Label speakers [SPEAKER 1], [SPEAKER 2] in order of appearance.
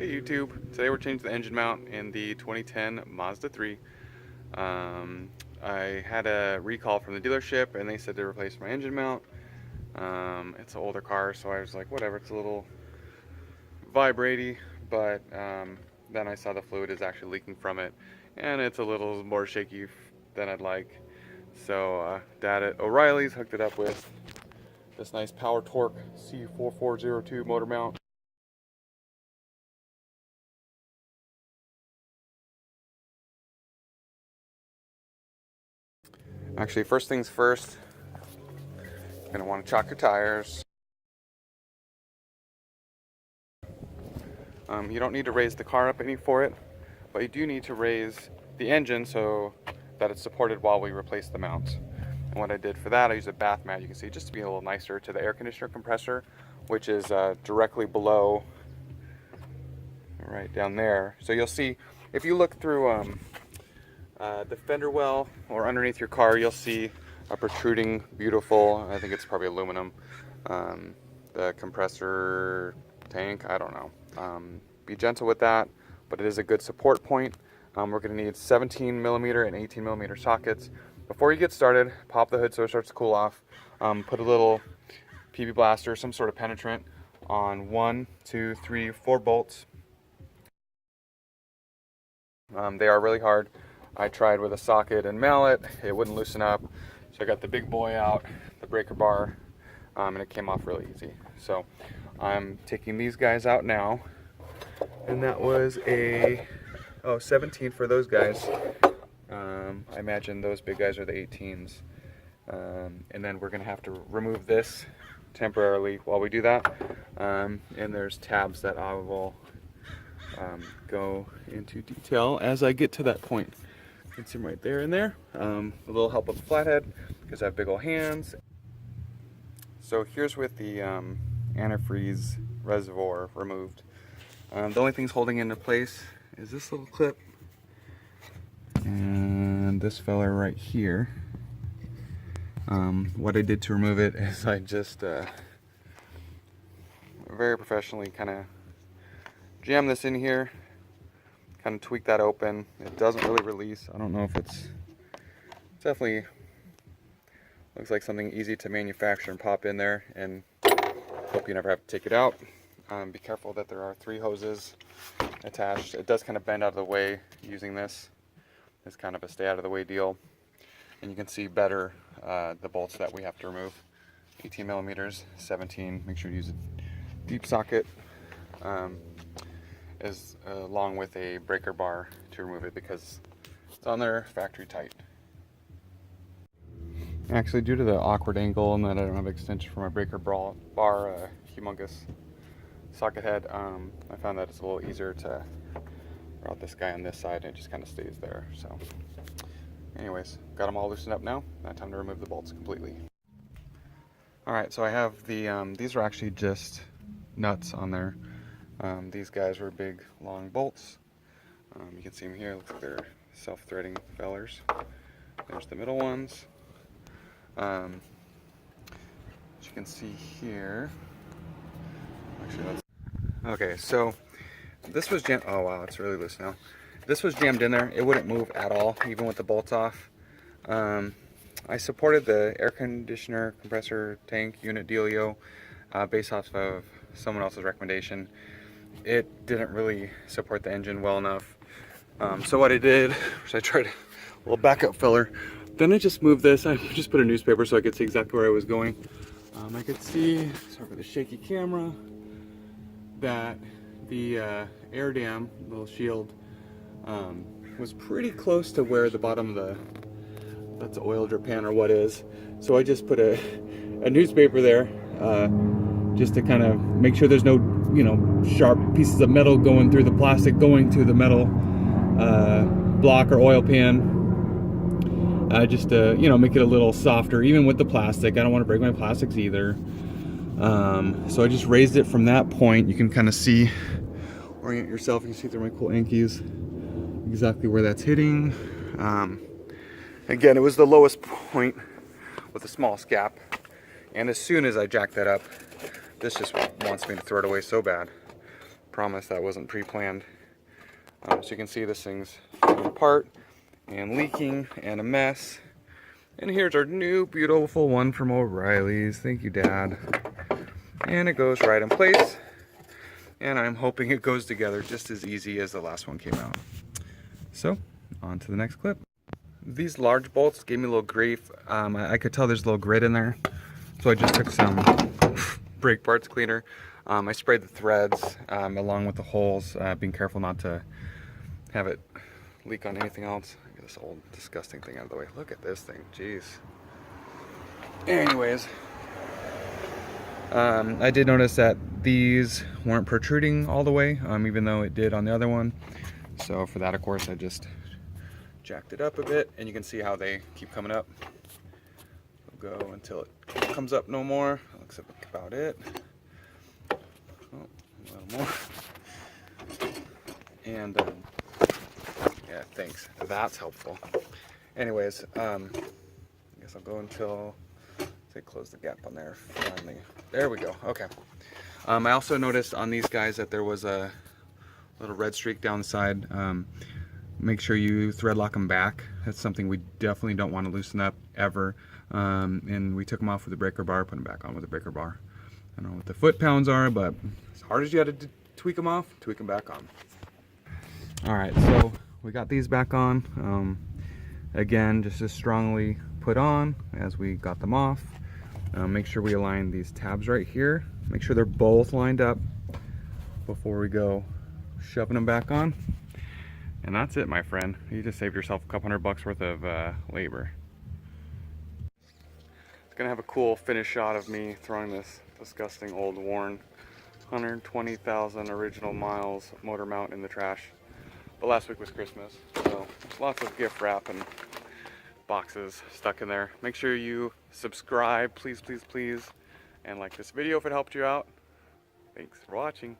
[SPEAKER 1] Hey YouTube, today we're changing the engine mount in the 2010 Mazda 3. I had a recall from the dealership and they said to replace my engine mount. It's an older car, so I was like, whatever, it's a little vibraty, but then I saw the fluid is actually leaking from it and it's a little more shaky than I'd like. So Dad at Oreilly's hooked it up with this nice Power Torque C4402 motor mount. Actually, first things first, you're gonna want to chock your tires. You don't need to raise the car up any for it, but you do need to raise the engine so that it's supported while we replace the mounts. And what I did for that, I used a bath mat, you can see, just to be a little nicer to the air conditioner compressor, which is directly below, right down there. So you'll see, if you look through the fender well or underneath your car, you'll see a protruding, beautiful, I think it's probably aluminum, the compressor tank, I don't know. Be gentle with that, but it is a good support point. We're going to need 17mm and 18mm sockets. Before you get started, pop the hood so it starts to cool off. Put a little PB blaster, some sort of penetrant, on 1, 2, 3, 4 bolts. They are really hard. I tried with a socket and mallet, it wouldn't loosen up. So I got the big boy out, the breaker bar, and it came off really easy. So I'm taking these guys out now. And that was a 17 for those guys. I imagine those big guys are the 18s. And then we're gonna have to remove this temporarily while we do that. And there's tabs that I will go into detail as I get to that point. You can see them right there and there. A little help with the flathead because I have big old hands. So here's with the antifreeze reservoir removed. The only things holding it into place is this little clip and this fella right here. What I did to remove it is I just very professionally kind of jam this in here, kind of tweak that open. It doesn't really release. I don't know if it's definitely looks like something easy to manufacture and pop in there, and hope you never have to take it out. Be careful that there are 3 hoses attached. It does kind of bend out of the way using this. It's kind of a stay out of the way deal. And you can see better the bolts that we have to remove. 18mm, 17, make sure you use a deep socket, along with a breaker bar to remove it because it's on there factory tight. Actually, due to the awkward angle and that I don't have extension for my breaker bar, humongous socket head, I found that it's a little easier to route this guy on this side and it just kind of stays there. So anyways, got them all loosened up now. Now time to remove the bolts completely. Alright, so I have the, these are actually just nuts on there. These guys were big, long bolts. You can see them here, looks like they're self-threading fellers. There's the middle ones. As you can see here, actually that's, okay, so this was jammed, oh wow, it's really loose now. This was jammed in there, it wouldn't move at all, even with the bolts off. I supported the air conditioner compressor tank unit dealio based off of someone else's recommendation. It didn't really support the engine well enough. So what I did was I tried a little backup filler. Then I just moved this, I just put a newspaper so I could see exactly where I was going. I could see, sorry for the shaky camera, that the air dam, little shield, was pretty close to where the bottom of the, that's an oil drip pan or what is. So I just put a newspaper there, just to kind of make sure there's no, sharp pieces of metal going through the plastic, going to the metal block or oil pan. Just to, make it a little softer, even with the plastic. I don't want to break my plastics either. So I just raised it from that point. You can kind of see, orient yourself, you can see through my cool Yankees exactly where that's hitting. Again, it was the lowest point with the smallest gap. And as soon as I jacked that up, this just wants me to throw it away so bad. Promise that wasn't pre-planned. So you can see this thing's falling apart and leaking and a mess. And here's our new beautiful one from Oreilly's. Thank you, Dad. And it goes right in place. And I'm hoping it goes together just as easy as the last one came out. So, on to the next clip. These large bolts gave me a little grief. I could tell there's a little grit in there. So I just took some brake parts cleaner. I sprayed the threads along with the holes, being careful not to have it leak on anything else. Get this old disgusting thing out of the way. Look at this thing, jeez. Anyways, I did notice that these weren't protruding all the way, even though it did on the other one. So for that, of course, I just jacked it up a bit, and you can see how they keep coming up. We'll go until it comes up no more. That looks about it. Oh, a little more. And yeah, thanks. That's helpful. Anyways, I guess I'll go until, say, close the gap on there finally. There we go. Okay. I also noticed on these guys that there was a little red streak down the side. Make sure you thread lock them back. That's something we definitely don't want to loosen up ever. And we took them off with a breaker bar, put them back on with a breaker bar. I don't know what the foot pounds are, but as hard as you had to tweak them off, tweak them back on. All right, so we got these back on. Again, just as strongly put on as we got them off. Make sure we align these tabs right here. Make sure they're both lined up before we go shoving them back on. And that's it, my friend. You just saved yourself a couple $100 worth of labor. It's gonna have a cool finish shot of me throwing this disgusting old worn 120,000 original miles motor mount in the trash. But last week was Christmas, so lots of gift wrap and boxes stuck in there. Make sure you subscribe, please, please, please, and like this video if it helped you out. Thanks for watching.